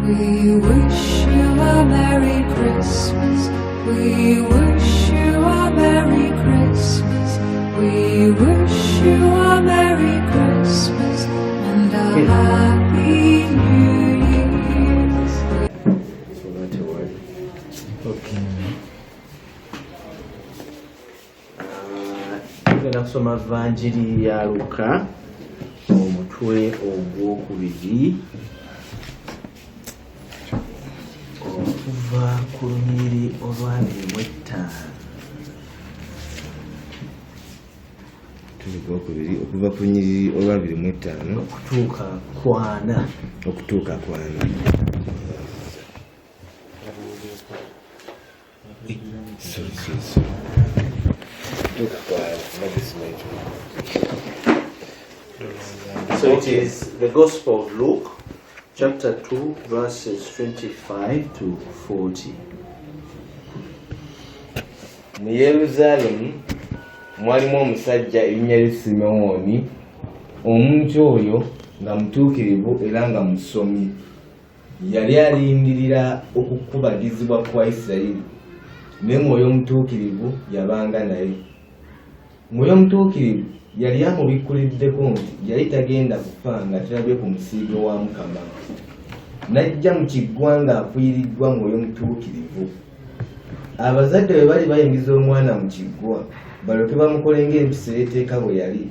We wish you a Merry Christmas. We wish you a Merry Christmas. We wish you a Merry Christmas and a Happy New Year. So not to worry. Okay. Tugenda kusoma Vanjiri ya Luka omutwe ogwokubiri okuva ku lunyiriri olw'abiri okuva ku lunyiriri olw'abiri okutuuka kwana. So it is the Gospel of Luke, chapter 2, verses 25 to 40. Mu Yerusaalemu mwalimu omusajja erinnya lye Simeoni, omuntu oyo nga mutuukirivu era nga musomi. Yali alindirira okukubagizibwa kwa Isirayiri, naye Mwoyo Omutuukirivu yabanga naye. Mwoyo Omutuukirivu yali amubikkuliddeko nti yali tagenda kufa nga talabye ku musiigo wa Mukama. N'ajja mu kiggwa ng'afuuyiriddwa Mwoyo Omutuukirivu. Abazadde bwe bali bayingiza omwana mu kiggwa balyoke bamukole ng'empisa y'etteeka bwe yali,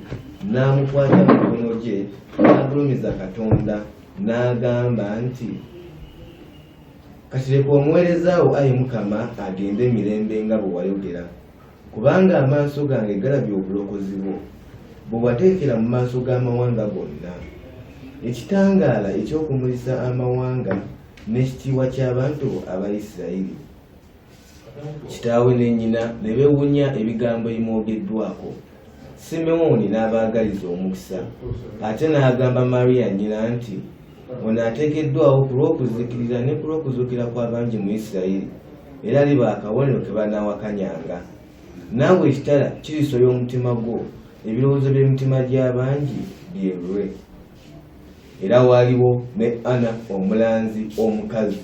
n'amukwata mu mikono gye n'agulumiza Katonda n'agamba nti, kati leka omuweereza wo Ayi Mukama agende emirembe nga bwe wayogera, kubanga amaaso gange galabye obulokozi bwo bwe wateekera mu maaso g'amawanga gonna, ekitangaala eky'okumulisa amawanga n'ekitiibwa ky'abantu bo Abayisirayiri. Kitaawe ne nnyina ne beewuunya ebigambo ebimwogeddwako. Simeoni n'abaagaliza omukisa, ate n'agamba Mariya nnyina nti, ono ateekeddwawo ku lw'okuzikirira ne ku lw'okuzuukira kw'abangi mu Isirayiri, era liba akabonero ke banaawakanyanga. Naawe ekitala kirisoya omutima gwo, ebirowoozo by'emitima gy'abangi byerwe. Era waaliwo ne Ana omulanzi omukazi,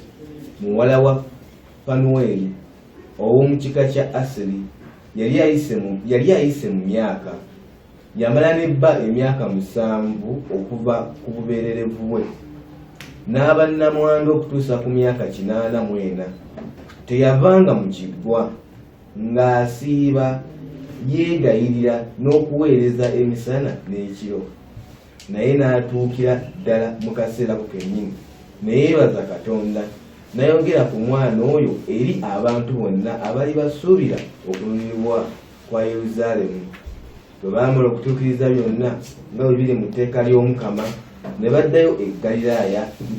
muwala wa Fanuweli ow'omu kika kya Aseri, yali ayise mu myaka, yamala nebba emyaka 7 okuva ku bubeererevu bwe, n'aba nnamwandu okutuusa ku myaka 84. Teyavanga mu kiggwa ng'asiiba yeegayirira n'okuweereza emisana n'ekiro, naye n'atuukira ddala mu kaseera ko kennyini ne yeebaza Katonda, n'ayogera ku mwana oyo eri abantu bonna abali basuubira okululibwa kwa Yerusaalemu. Bwe baamala okutuukiriza byonna nga bwe biri mu tteeka ly'Omukama, ne baddayo e Ggaliraaya mu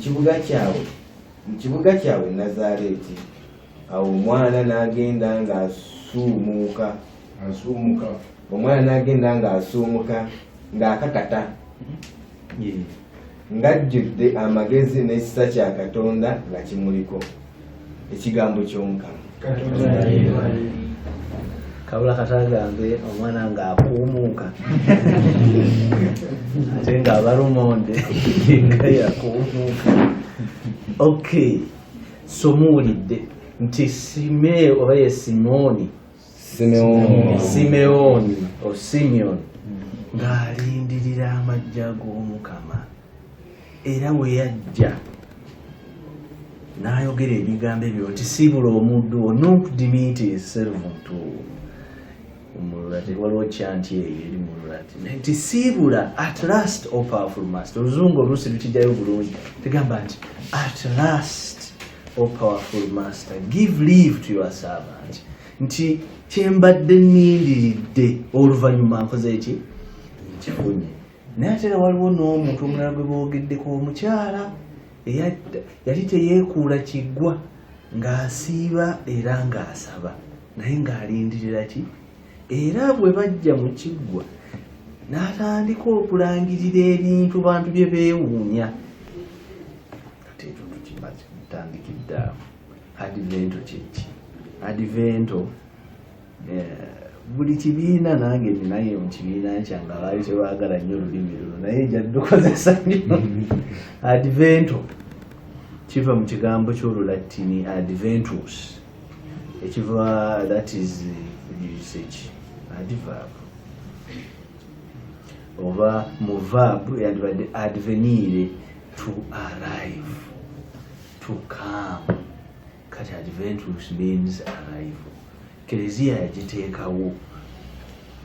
kibuga kyabwe Nazaaleeti. Awo omwana n'agenda ng'asuumuka, ng'akakata, ng'ajjudde amagezi n'ekisa kya Katonda nga kimuliko. Ekigambo ky'Omukama. Kabula katagambe omwana ng'akuumuuka ate ng'abalumonde nga yakuumuuka. Okay, so muwulidde nti Simeoni o Simeon ng'alindirira amajja g'Omukama, era we yajja n'ayogera ebigambo ebyo nti siibula omuddu wo, not demean himself to Mululati, waliwo chanti eyo eri Mululati nti siibula, at last, O powerful master. Oluzungu oluusi lukijjayo bulungi, tegamba nti at last, O powerful master, give leave to your servant, nti kyembadde nnindiridde oluvannyuma nkoze eki nkifunye. Naye ate era waliwo n'omuntu omulala gwe boogeddeko, omukyala yali teyeekuula kiggwa ng'asiiba era ng'asaba, naye ng'alindirira ki? Era bwe bajja mu kiggwa n'atandika okulangirira ebintu bantu bye beewuunya. Kati ekyo tukimaze tutandikidde awo. Advento kyeki? Advento buli kibiina nange ninaye mu kibiina kyange abaali tebaagala nnyo olulimi luno, naye nja dukozesa nnyo. Advento kiva mu kigambo ky'Olulatini adventus ekiva that is usage adverb oba mu verb yandibadde advenire to arrive to come kati adventus means arrival. Kereziya yagiteekawo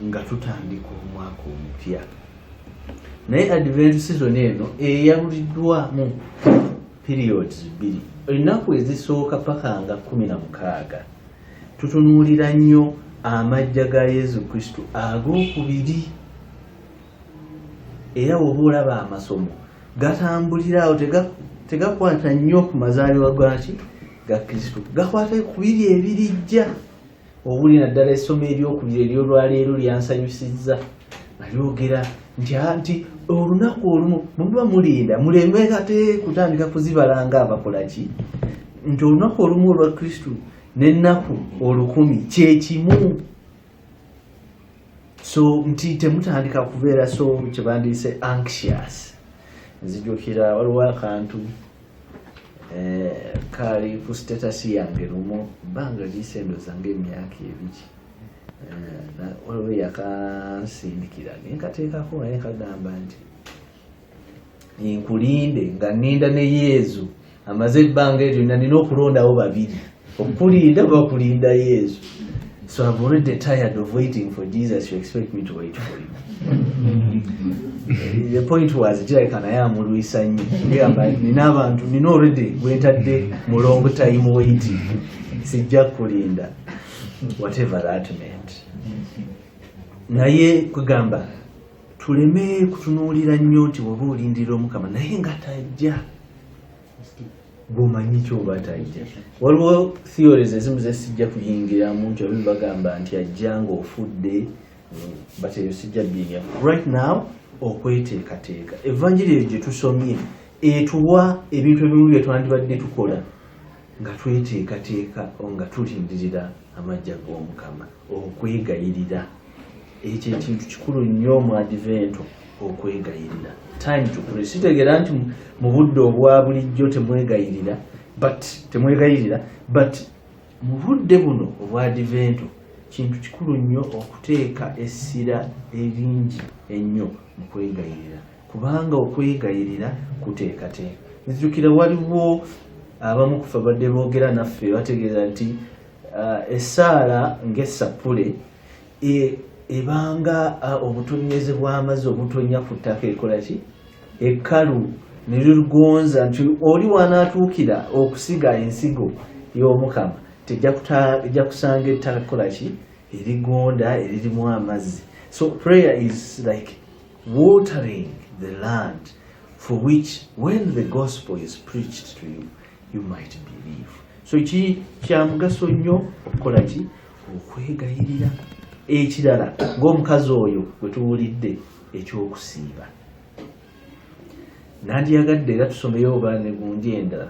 nga tutandika omwaka omupya naye advent season eno eyabuliddwa mu periods bbiri. Ennaku ezisooka paka nga 16 tutunuulira nnyo amajja ga Yesu Kristo ag'okubiri era bw'oba olaba amasomo gatambulira awo tegakwata nnyo ku mazaalibwa ga Kristo, gakwata ku biri ebirijja. Obuli naddala essomo eryokubiri ery'olwaleero lyansanyusizza nga lyogera nti olunaku olumu muba mulinda muleme kate kutandika kuzibalanga abakola ki nti olunaku olumu olwa Kristo n'ennaku 1000 kyekimu. So nti temutandika kubeera so kyebandiise anxious. Nzijukira waliwo akantu kali ku status yange lumu bbanga lisendo zange emyaka ebiri waliwo yakansindikira nenkateekako naye kagamba nti nkulinde nga nninda ne Yesu amaze ebbanga eryo nina okulondawo babiri okulinda bakulinda Yesu. So I've already tired of waiting for Jesus. You expect me to wait for him? The point was jirabika naye amulwisa nnyo ngamba nina abantu nina already bwentadde mu long time waiting sijja kulinda whatever that meant. Naye kugamba tuleme kutunuulira nnyo nti bw'oba olindira Omukama naye nga tajja bw'omanyi ky'oba tajja. Waliwo theories ezimu ze sijja kuyingiramu nti obimu bagamba nti ajja ng'ofudde but eyo sijja byinya. Right now okweteekateeka evanjiri gye tusomye etuwa ebintu ebimu bye twandibadde tukola nga tweteekateeka nga tulindirira amajja g'Omukama okwegayirira. Ekyo ekintu kikulu nnyo mu advento okwegayirira. Time to pray. Sitegera nti mu budde obwa bulijjo temwegayirira but mu budde buno obwa advento kintu kikulu nnyo okuteeka essira eringi ennyo mu kwegayirira kubanga okwegayirira kuteekateeka. Nzijukira waliwo abamu kufa badde boogera naffe bategeeza nti essaala ng'essapule ebanga obutonnyeze bw'amazzi obutonya ku ttaka ekola ki ekkalu ne ligonza nti oli wanaatuukira okusiga ensigo y'Omukama tejja kusanga ettaka kola ki erigonda eririmu amazzi. So prayer is like watering the land for which when the gospel is preached to you you might believe. So kya mugaso nnyo okukola ki okwegayirira. Ekirala ng'omukazi oyo bwe tuwulidde ekyokusiiba nandiyagadde era tusomeyo oba ne gundi endala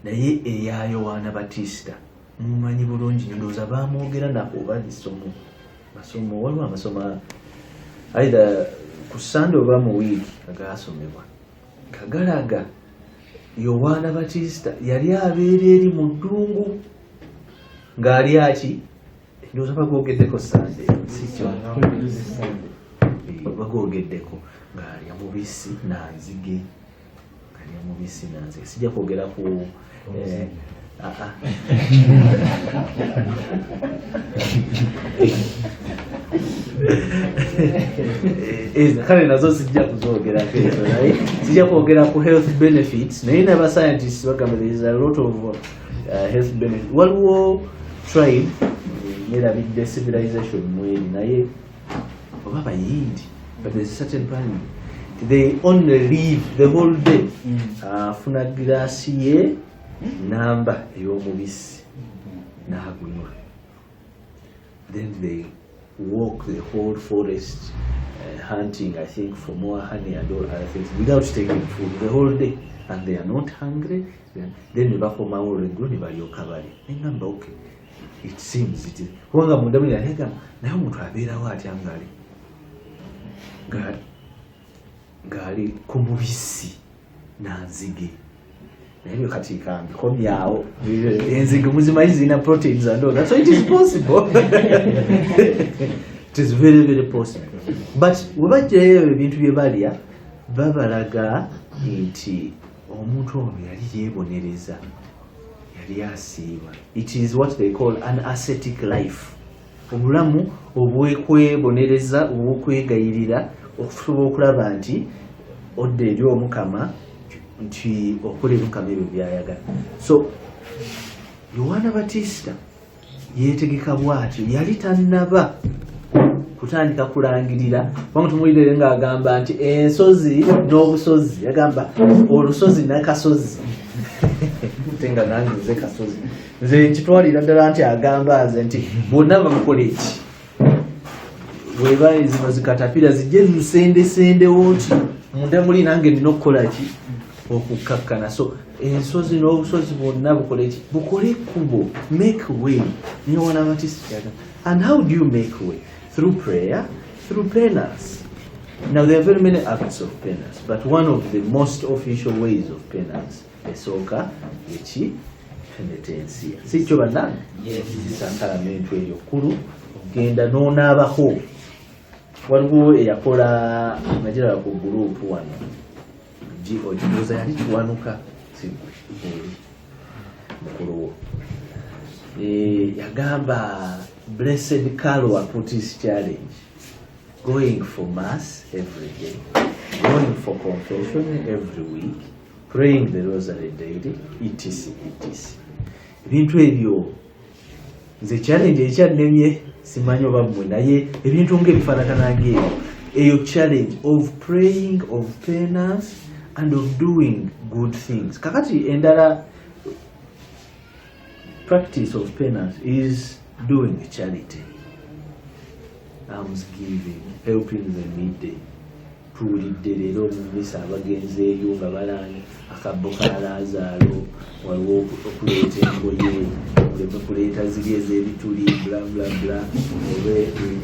naye eya Yowaana Batisita mumanyi bulungi ndowooza baamwogera nako oba masomo waliwo amasomo either ku Sande oba mu wiiki agaasomebwa nga galaga Yowaana Batisita yali abeera eri mu ddungu ng'ali aki ndowooza bagoogeddeko Sande sikyo bagoogeddeko ng'alya mubisi nanzige sijja kwogera ku kale nazo sijja kuzoogerako ezo naye sijja kwogera ku health benefits naye naba scientists bagamba there is a lot of health benefits. Waliwo tribe nerabidde civilization mweri naye oba bayindi but there's a certain plan they only live the whole day afuna glaasi ye namba ey'omubisi n'agunywa then they walk the whole forest hunting I think for more honey and all other things without taking food the whole day and they are not hungry then nebakomawo olweggulo ne balyoka bali nengamba okay it seems it is kubanga munda muli alegamba naye omuntu abeerawo atya ngali ku mubisi nanzige naye kati kambikomyawo enzige muzimanyi zirina proteins and all that, so it is possible. It is very very possible, but webajjayo ebintu bye balya babalaga nti omuntu ono yali yeebonereza, yali asiiba. It is what they call an ascetic life, obulamu obwekwebonereza, obwekwegayirira, okusobola okulaba nti odda eri Omukama, nti okola Mukama ebyo byayagala. So Yohana Batista yeetegeka bw'atyo, yali tannaba kutandika kulangirira. Wangu tumulire ng'agamba nti ensozi n'obusozi, yagamba olusozi n'akasozi. Tenga nange nze kasozi, nze kitwalira ddala nti agamba nze nti bonna bamukola eki, bweba zino zikatapira zijje lusende-sendewo nti munda muli nange nina okukola ki, okukkakkana. So ensozi n'obusozi bwonna bukole ki, bukole ekkubo, make way. Niyo Yohana Batista yagamba. And how do you make way? Through prayer, through penance. Now there are very many acts of penance, but one of the most official ways of penance esooka eki penitensia. Si kyo bannange? Yes. Sakramentu eyo kkulu, ogenda n'onaabako. Waliwo eyakola nagira ku gurupu wano, okibuuza yali kiwanuka siguli mukulu wo, yagamba Blessed Carol put his challenge, going for mass every day, going for confession every week, praying the rosary daily, etc. Ebintu ebyo nze challenge ekyannemye, simanyi oba mmwe, naye ebintu ng'ebifaanagana ng'ebyo, eyo challenge of praying, of penance and of doing good things. Kakati endala practice of penance is doing charity, almsgiving, helping the needy. Tuwulidde leero omumisa abagenzeeyo nga balanga akabbo ka Laazaalo, waliwo okuleeta engoye, muleme kuleeta ziri ez'ebituli bla bla bla, oba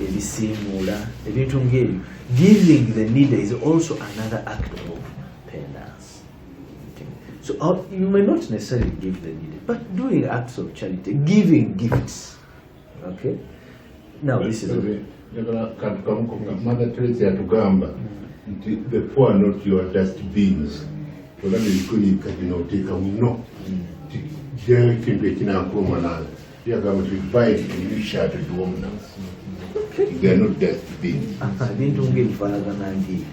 ebisiimuula, ebintu ng'ebyo. Giving the needy is also another act of penance. Okay. So you may not necessarily give the needy, but doing acts of charity, giving gifts. Okay. Now this is Mother Teresa yatugamba nti the poor are not your dustbins. Olabye ebikulika bino oteeka muno gyayo ekintu ekinakuuma nange. Yagamba nti buy a new shirt to woman. They are not dustbins. Bintu ng'ebifaanagana ng'ebyo.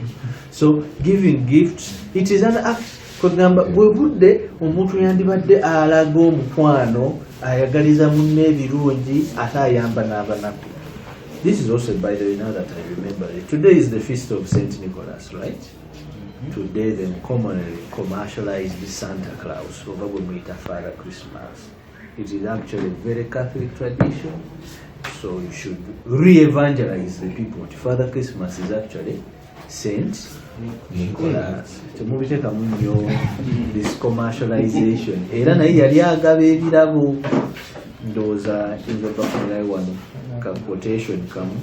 So giving gifts, it is an act. Kugamba bwe budde omuntu yandibadde alaga omukwano, ayagaliza munne ebirungi, ate ayamba n'abanaku. This is also, by the way, now that I remember it, today is the feast of Saint Nicholas, right? Today they commonly commercialized the Santa Claus, or we meet a Father Christmas. It is actually a very Catholic tradition, so you should re-evangelize the people. Father Christmas is actually Saint Nicholas. Temubiteeka munyo this commercialization. Era naye yali agaba ebirabo, ndowooza inza bafunirayo wano ka quotation kamu.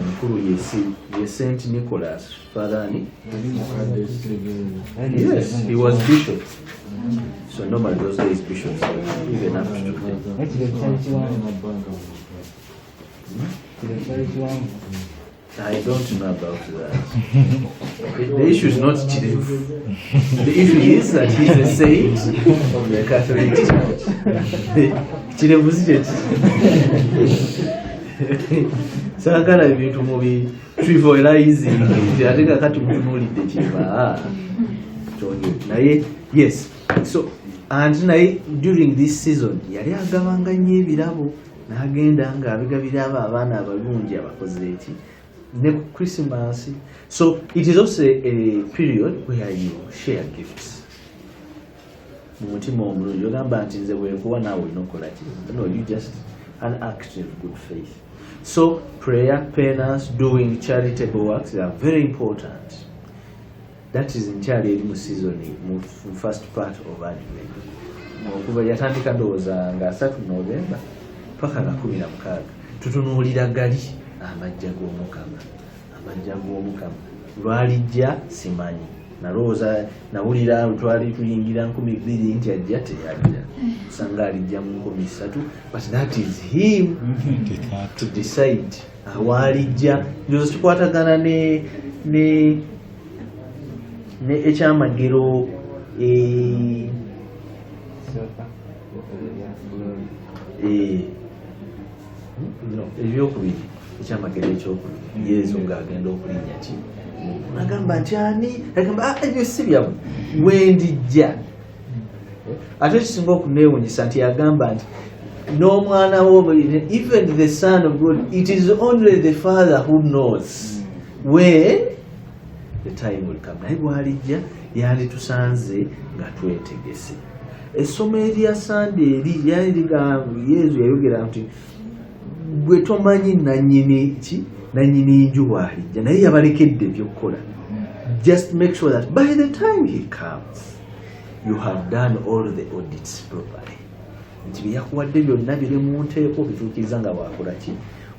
Omukulu ye Saint Nicholas, Father ni? Yes, he was bishop. So normally those days bishops even up to today. I don't know about that. The issue is not Chirevu. The issue is that he's a saint of the Catholic Church. Chirevu is Sakala ebintu mubi trivializing ate kakati mutunulidde kiba naye yes. So and naye during this season yali agabanga nnyo ebirabo n'agenda ng'abigabira abaana abalungi abakoze eki ne Christmas. So it is also a period where you share gifts. Mumutima omulungi ogamba nti nze bwenkuwa naawe olina okukola ki? No, you just an act of good faith. So prayer, penance, doing charitable works are very important. That is entirely eri mu season mu first part of Advent. Okuva yatandika ndowooza nga 3 November paka nga 16 tutunuulira gali amajja g'Omukama. Amajja g'Omukama lwalijja simanyi nalowooza nawulira twali tuyingira 2000 nti ajja teyajja sanga alijja mu 13 but that is him to decide awalijja njozo kikwatagana ne ekyamagero ebyokubiri ekyamagero ekyokubiri yesu ng'agenda okulinnya ki agamba nti ani agamba ebyo si byabwe wendijja ate kisinga okuneewunyisa nti yagamba nti n'omwana wo even the son of God it is only the father who knows when the time will come naye bwalijja yanditusanze nga twetegese essomo erya sande eri lyali ligamba yesu yayogera nti gwe tomanyi nanyini nju bwalijja naye yabalekedde ebyokukola just make sure that by the time he comes you have done all the audits properly nti byeyakuwadde byonna biri mu nteeko bituukiriza nga wakola ki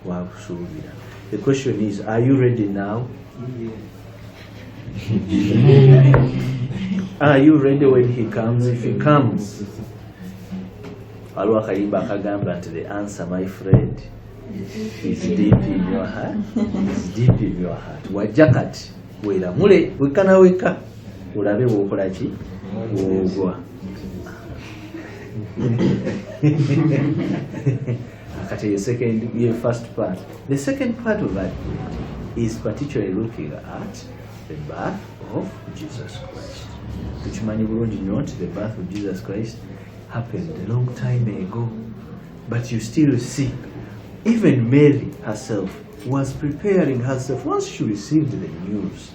wakusuubira. The question is, are you ready now? Are you ready when he comes? If he comes, waliwo akayimba akagamba nti the answer my friend is deep in your heart. Is deep in your heart. Wajja kati weeramule wekka na wekka olabe bw'okola ki bw'ogwa. Your first part. The second part of that is particularly looking at the birth of Jesus Christ. Which many will note the birth of Jesus Christ happened a long time ago. But you still see, even Mary herself was preparing herself once she received the news.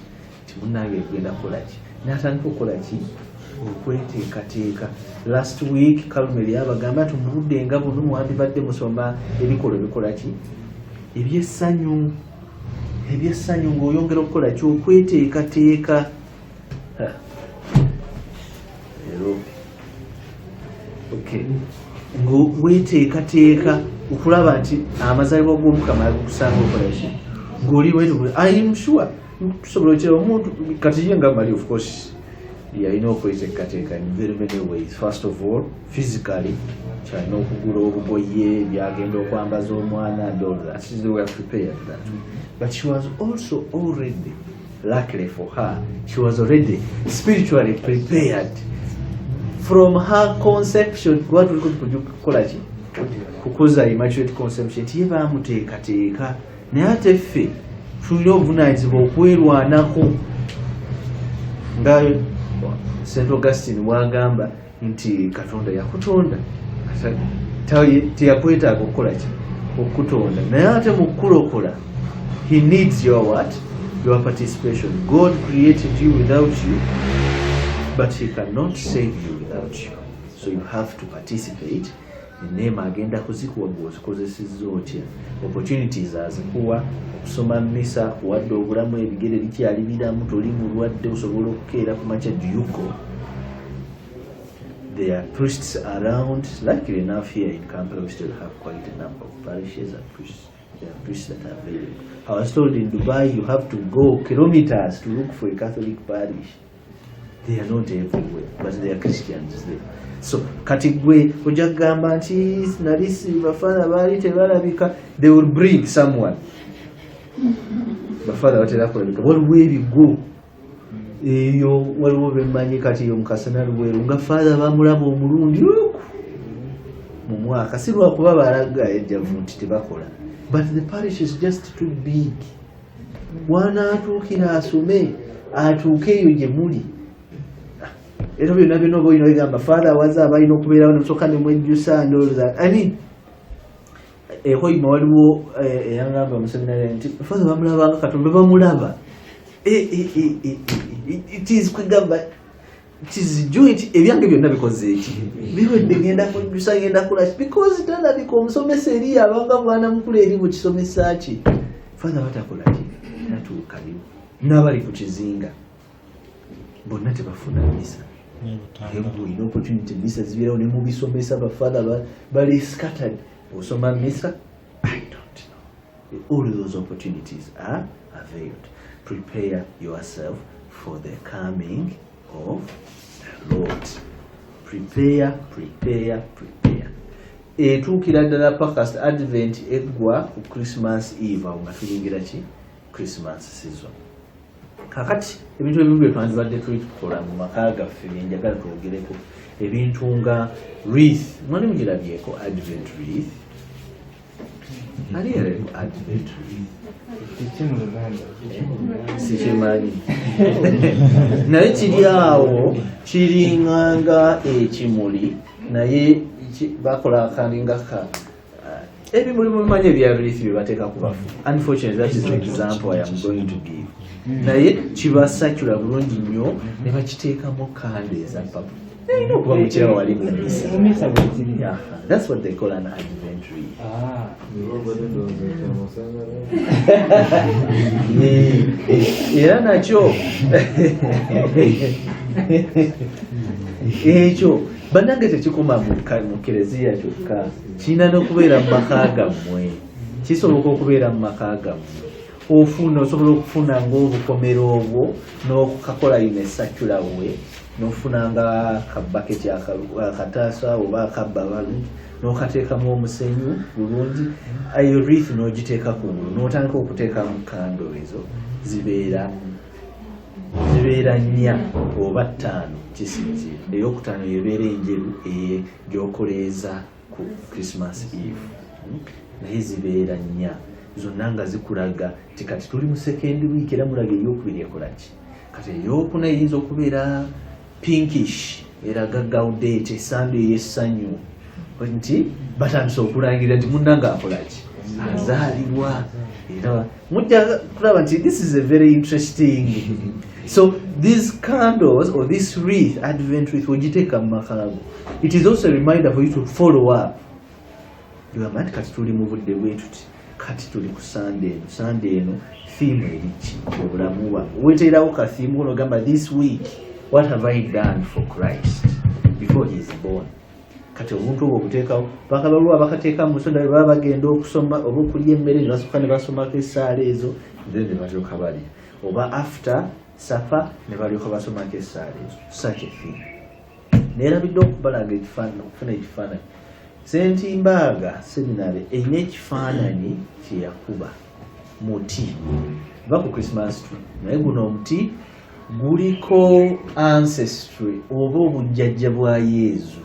Okweteekateeka. Last week Kalumeri abagamba tumudde nga buno mwandibadde musoma ebikola bikola ki ebyessanyu ng'oyongera okukola ki okweteekateeka. Okay, ng'weteekateeka okulaba nti amazaalibwa g'Omukama agakusanga okola ki ng'oli wetu. I am sure tusobola okira omuntu kati ye nga mali of course yalina okweteekateeka in very many ways. First of all, physically kyalina okugula obugoye byagenda okwambaza omwana and all that. They were prepared that way. But she was also already, luckily for her, she was already spiritually prepared from her conception. What we could call it kukuza immaculate conception tiye bamuteekateeka naye ate ffe tulina obuvunaanyizibwa okwerwanako nga St. Augustine wagamba nti Katonda yakutonda teyakwetaaga okukola ki okutonda naye ate mu kulokola he needs your what? Your participation. God created you without you, but he cannot save you without you, so you have to participate. Neema agenda kuzikuwa bw'ozikozesezza otya. Opportunities azikuwa okusoma mmisa wadde obulamu ebigere bikyali biramu toli mulwadde osobola okukeera ku makya duyuko. There are priests around. Luckily enough here in Kampala we still have quite a number of parishes and priests. There are priests that are available. I was told in Dubai you have to go kilometers to look for a Catholic parish. They are not everywhere, but they are Christians there. So kati gwe ojja kugamba nti nalisi bafana baali tebalabika, they will bring someone. Bafana batera kulabika waliwo ebigo eyo waliwo bemanyi kati yo mukasana luweru nga father bamulaba omulundi mu mwaka si lwakuba balaga ejjavu nti tebakola, but the parish is just too big. Mwana atuukira asome atuuke eyo gye muli. Era byonna byonna boyino egamba father waza abalina okubeerawo nemusooka nemwejjusa and all that. I mean hoima waliwo eyangamba omuseminari nti father bamulabanga Katonda bamulaba. It is kwegamba it is joint ebyange byonna bikoze eki biwedde genda kujjusa genda kola because talabika omusomesa eri abanga mwana mukulu eri mu kisomesa ki father batakola ki natuukaliwo n'abali ku kizinga bonna tebafuna misa. Olina opportunity misa zibeerawo ne mubisomesa bafadha bali scattered osoma misa. I don't know. All those opportunities are availed. Prepare yourself for the coming of the Lord. Prepare, prepare, prepare. Etuukira ddala paka Advent eggwa ku Christmas Eve awo nga tuyingira ki Christmas season. Kakati ebintu ebimu bye twandibadde tukola mu maka gaffe bye njagala twogereko, ebintu nga wreath. Mwali mugirabyeko Advent wreath? Ali ereko Advent wreath? Sikimanyi. Naye kiri awo kiringanga ekimuli naye bakola akalinga ka ebimuli mubimanyi ebya wreath bye bateeka ku bafu. Unfortunately, that is the example I am going to give. Naye kiba circular bulungi nnyo ne bakiteekamu kande eza papa. Erina okuba mukira wali mumisa. That's what they call an Advent wreath. Era nakyo ekyo bannange tekikoma mu kereziya kyokka, kirina n'okubeera mu maka gammwe. Kisoboka okubeera mu maka gammwe. Osobola okufuna ng'obukomero obwo n'okukakola ine circular way, n'ofunanga kabaketi akataasa oba akabba balungi n'okateekamu omusenyu bulungi, eyo wreath n'ogiteeka kungulu n'otandika okuteekamu kando ezo zibeera 4 oba 5 kisinzira. Eyokutaano yebeera enjeru gy'okoleeza ku Christmas Eve, naye zibeera 4 zonna nga zikulaga ti kati tuli mu second week era mulaga eyokubiri ekola ki. Kati eyokuna eyinza okubeera pinkish eraga gaudete Sunday y'essanyu nti batandise okulangira nti munnanga akola ki azaalibwa. Era mujja kulaba nti this is a very interesting. So these candles or this wreath, Advent wreath, ogiteeka mu makago, it is also a reminder for you to follow up. Yogamba kati tuli mu budde bwe tuti, kati tuli ku Sunday eno theme eriki obulamu bwange. Weteerawo ka theme ono gamba this week what have I done for Christ before he is born. Kati obuntu obwo obuteekawo paka baluwa bakateeka mu Sunday baba bagenda okusoma oba okulya emmere ne basooka ne basomako essaala ezo then ne balyoka balya, oba after supper ne balyoka basomako essaala ezo. Such a thing. Neerabidde okubalaga ekifaananyi, okufuna ekifaananyi. Sentimbaaga seminary eyina ekifaananyi kye yakuba muti va ku Christmas tree, naye guno omuti guliko ancestry oba obujjajja bwa Yesu.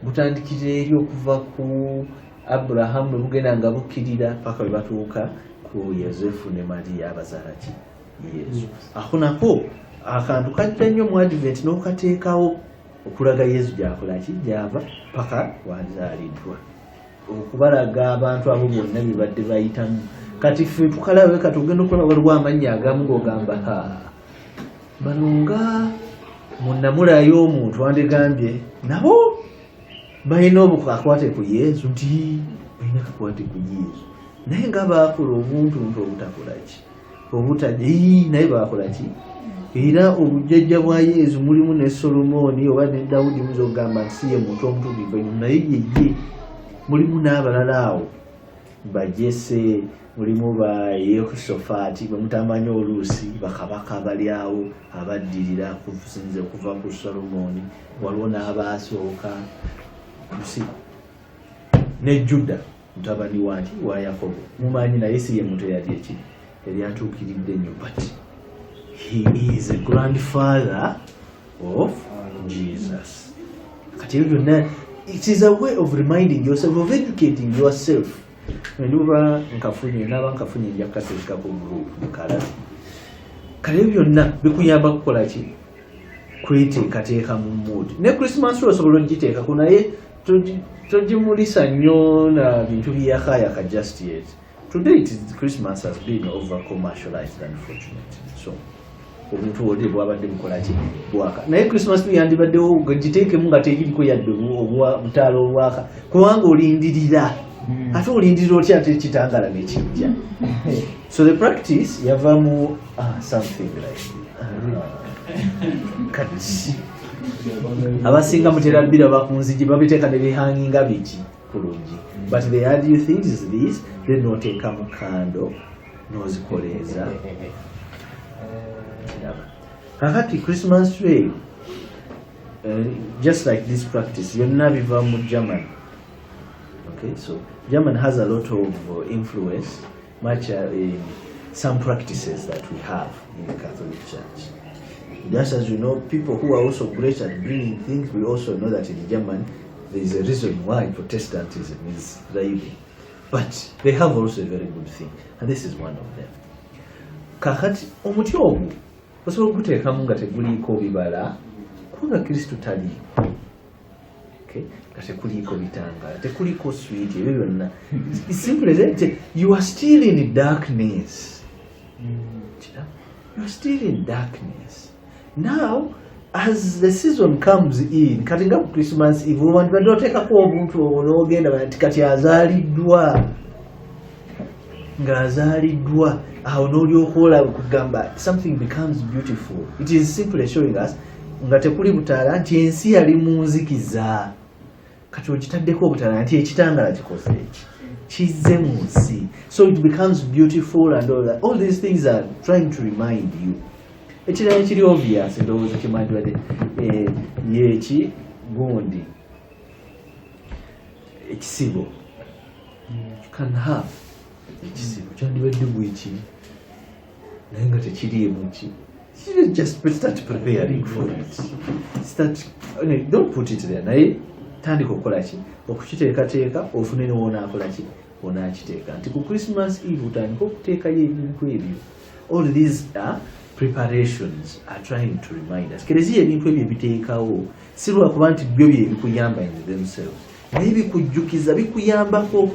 Butandikira eri okuva ku Abraham bwe bugenda nga bukkirira paka bwe batuuka ku Yosefu ne Maria abazaala ki Yesu. Ako nako akantu kajja nnyo mu Advent n'okateekawo okulaga Yesu gy'akola ki gy'ava paka wazaaliddwa, okubalaga abantu abo bonna bye badde bayitamu. Kati ffe tukalabe kati ogenda okulaba waliwo amannya agamu g'ogamba bano nga munnamulayo omuntu wandigambye nabo balina obukakwate ku Yesu, nti balina kakwate ku Yesu naye nga baakola obuntuntu obutakola ki obutajja naye baakola ki. Era obujjajja bwa Yesu mulimu ne Solomoni oba ne Dawudi muyinza okugamba nti si ye muntu omutuukirivu ennyo, naye ye mulimu n'abalala awo ba Jese, mulimu ba Yehosafaati bwe mutamanyi oluusi bakabaka bali awo abaddirira kusinze okuva ku Solomoni, waliwo n'abaasooka ne Juda mutabani wa Yakobo, mumanyi naye si ye muntu eyali eki yali atuukiridde nnyo, but he is a grandfather of Jesus. Kati ebyo byonna, it is a way of reminding yourself, of educating yourself. Nduba nkafunye naba nkafunye nja kateeka ku group mukala. Kati ebyo byonna bikuyamba kukola ki? Kweteekateeka mu mood. Ne Christmas osobola ogiteeka ku naye togimulisa nnyo na bintu byakayaka just yet. Today Christmas has been over commercialized, unfortunately. So obuntu oli bwabadde bukola ki bwaka, naye Christmas yandibaddewo giteekemu nga tegiriko yadde obutaala obwaka kubanga olindirira ate olindirira otya ate ekitangala nekijja. So the practice yavamu something like kati abasinga mutera bbira bakunzigi babiteeka ne bihanginga biki kulungi, but the idea thing is this, then noteekamu kando nozikoleeza. kakati Christmas tree just like this practice yonna biva mu German. Okay, so German has a lot of influence, much in some practices that we have in the Catholic Church. Just as you know, people who are also great at bringing things, we also know that in German there is a reason why Protestantism is thriving. But they have also a very good thing, and this is one of them. Kakati omuti ogwo osobola okuteekamu nga teguliiko bibala kubanga Kristo taliiko. Okay? Nga tekuliiko bitangaala, tekuliiko sweet, ebyo byonna. It's simple as that. You are still in darkness. You are still in darkness. Now, as the season comes in, kati nga ku Christmas Eve, abantu badde oteekako obuntu obwo n'ogenda bati kati azaaliddwa. Ng'azaaliddwa. Awo n'olyoka olaba kugamba something becomes beautiful. It is simply showing us nga tekuli butaala nti ensi yali mu nzikiza. Kati ogitaddeko obutaala nti ekitangaala kikoze eki. Kizze mu nsi. So it becomes beautiful and all that. All these things are trying to remind you. Ekirala ekiri obvious ndowooza kimandibadde yeki gundi ekisibo. You can have ekisibo kyandibadde bweki naye nga tekiriimu ki. You just start preparing for it. Don't put it there. Naye tandika okukola ki? Okukiteekateeka ofune ne wonaakola ki? Wonaakiteeka. Nti ku Christmas Eve utandika okuteekayo ebintu ebyo. All these are preparations are trying to remind us. Kereziya ebintu ebyo ebiteekawo si lwakuba nti byo bye bikuyamba in themselves. Naye bikujjukiza, bikuyambako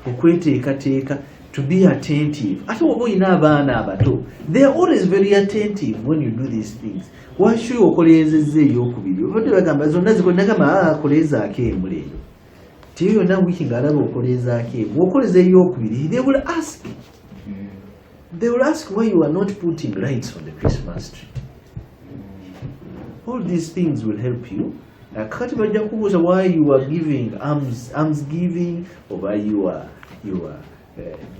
okweteekateeka, to be attentive. Ate oba olina abaana abato, they are always very attentive when you do these things. Washuye okoleezezza eyokubiri. Obadde bagamba zonna zikonagamba akoleezaako emu leero. Teyo yonna wiiki ng'alaba okoleezaako emu. Okoleza eyokubiri, they will ask. They will ask why you are not putting lights on the Christmas tree. All these things will help you. Kakati bajja kubuuza why you are giving alms giving, or why you are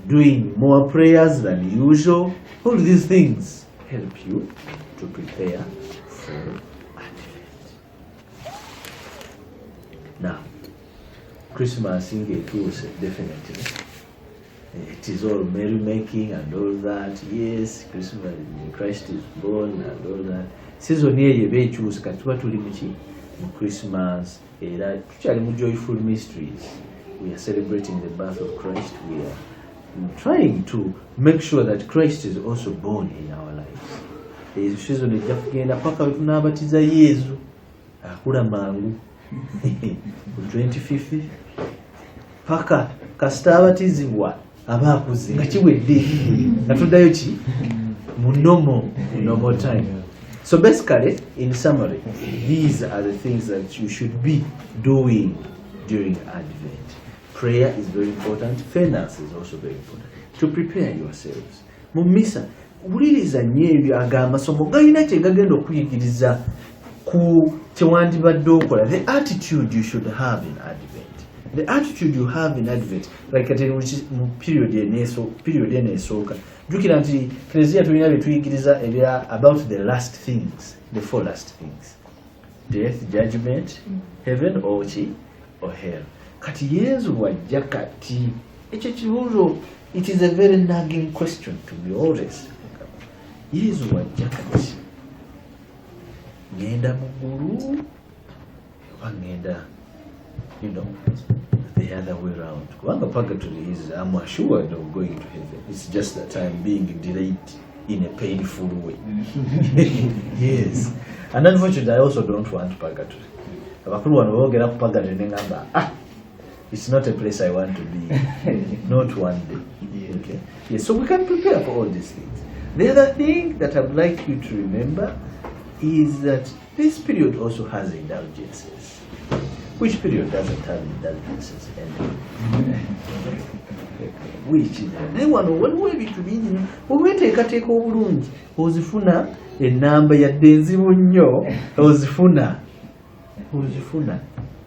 doing more prayers than usual. All these things help you to prepare for Advent. Now, Christmas in Getuuse, definitely. It is all merrymaking and all that. Yes, Christmas, Christ is born and all that. Season eyo bekyusa kati tuba tuli mu Christmas era tukyali mu joyful mysteries. We are celebrating the birth of Christ. We are trying to make sure that Christ is also born in our lives. Ezo season ejja kugenda paka tunaabatiza Yesu akula mangu ku 25th paka kasita abatizibwa aba akuze nga kiwedde nga tuddayo ki mu normal time. So basically, in summary, these are the things that you should be doing during Advent. Prayer is very important. Finance is also very important. To prepare yourselves. Mu misa, wuliriza nnyo ebyo ag'amasomo galina kye gagenda okuyigiriza ku kyewandibadde okola. The attitude you should have in Advent. The attitude you have in Advent, like mu period eneesooka. Jukira nti Eklezia tulina bye tuyigiriza ebya about the last things, the four last things. Death, judgment, heaven or hell. Kati Yesu wajja kati. Ekyo kibuuzo, it is a very nagging question to be honest. Yesu wajja kati. Ngenda mu ggulu oba ngenda, the other way around. Kubanga purgatory is, I'm assured of going to heaven. It's just that I'm being delayed in a painful way. Yes. And unfortunately, I also don't want purgatory. Abakulu wano boogera ku purgatory ne ngamba, it's not a place I want to be. Not one day. Okay. Yes, so we can prepare for all these things. The other thing that I'd like you to remember is that this period also has indulgences. Which period doesn't have indulgences? Which is naye wano waliwo ebintu bingi obweteekateeka obulungi ozifuna ennamba yadde enzibu nnyo ozifuna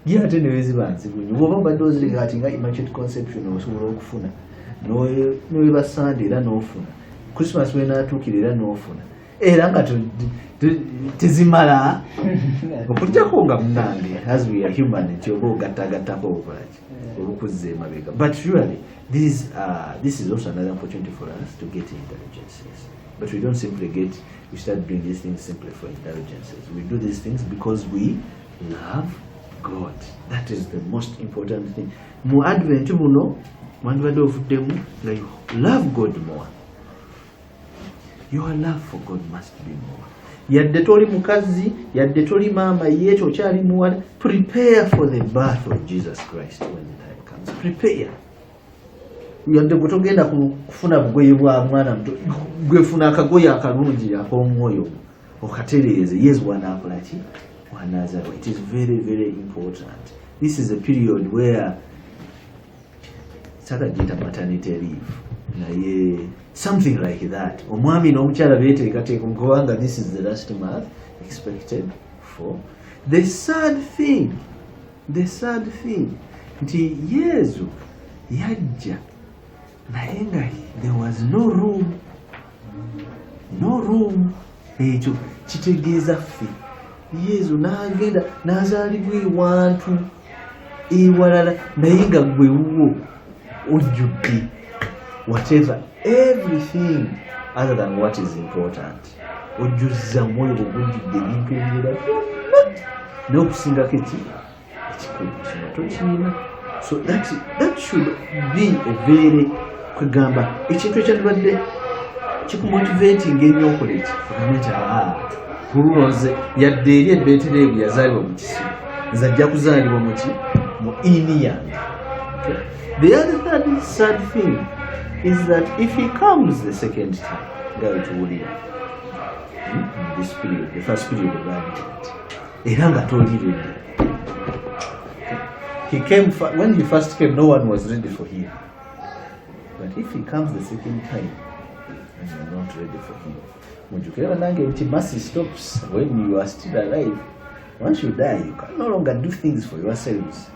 ye ate ne weziba nzibu nnyo bw'oba mbadde ozireka kati nga Immaculate Conception osobola okufuna n'oyeba Sunday era n'ofuna Christmas w'enaatuukira era n'ofuna era nga tezimala okugjako nga munange as we are human nti oba ogattagattako okolaki olukuzza emabega. But really this is also another opportunity for us to get intelligences, but we don't simply we start doing these things simply for intelligences. We do these things because we love God. That is the most important thing. Mu Advent muno mwandibadde ovuddemu nga you love God more. Your love for God must be more. Yadde toli mukazi, yadde toli maama, yeekyo okyali muwala, prepare for the birth of Jesus Christ when the time comes. Prepare. Yadde gwe togenda kufuna bugoye bwa mwana muto, gwefuna akagoye akalungi ak'omwoyo okatereeze yesu wanaakolaki wanaazalwa. It is very, very important. This is a period where sagagiyita maternity leave naye something like that. Omwami n'omukyala beeteekateeka kubanga this is the last month expected for. The sad thing nti yesu yajja naye nga there was no room. Ekyo kitegeeza ffe yesu n'agenda n'azaalibwa ewantu ewalala naye nga gwe wuwo ojjudde whatever everything other than what is important. Ojjuzza mwoyo ogujjudde ebintu ebirala byonna n'okusingako ekikulu kino tokiina. So that should be a very kwegamba ekintu ekyandibadde kikumotivating ennyo okola eki ogambe nti tulunze yadde eri Betelehemu yazaalibwa mu kisibo nze ajja kuzaalibwa mu ini yange. The other sad thing is that if he comes the second time, in this period, the first period of Advent, he came when he first came, no one was ready for him. But if he comes the second time, and you're not ready for him, mercy stops when you are still alive. Once you die, you can no longer do things for yourselves.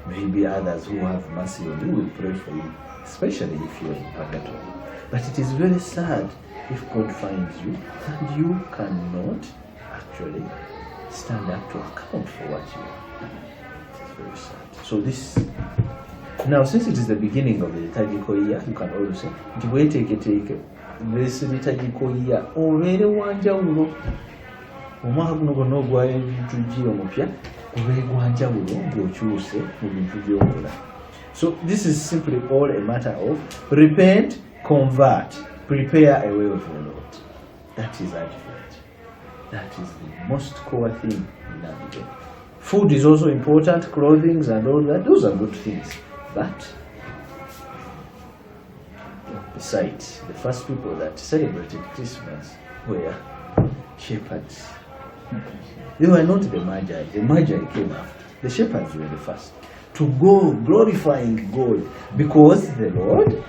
Maybe others who have mercy on you will pray for you, especially if you're in purgatory. But it is very sad if God finds you and you cannot actually stand up to account for what you are. It's very sad. So now since it is the beginning of the liturgical year, you can always say, this liturgical year, obeere wanjawulo. Omwaka guno gonna ogwayo ebintu gye omupya obegwanjawulo ng'okyuse mu bintu by'okola. So this is simply all a matter of repent, convert, prepare a way of the Lord. That is Advent. That is the most core thing in Advent. Food is also important, clothing and all that. Those are good things. But besides, the first people that celebrated Christmas were shepherds. They were not the Magi. The Magi came after. The shepherds were the first to go glorifying God because the Lord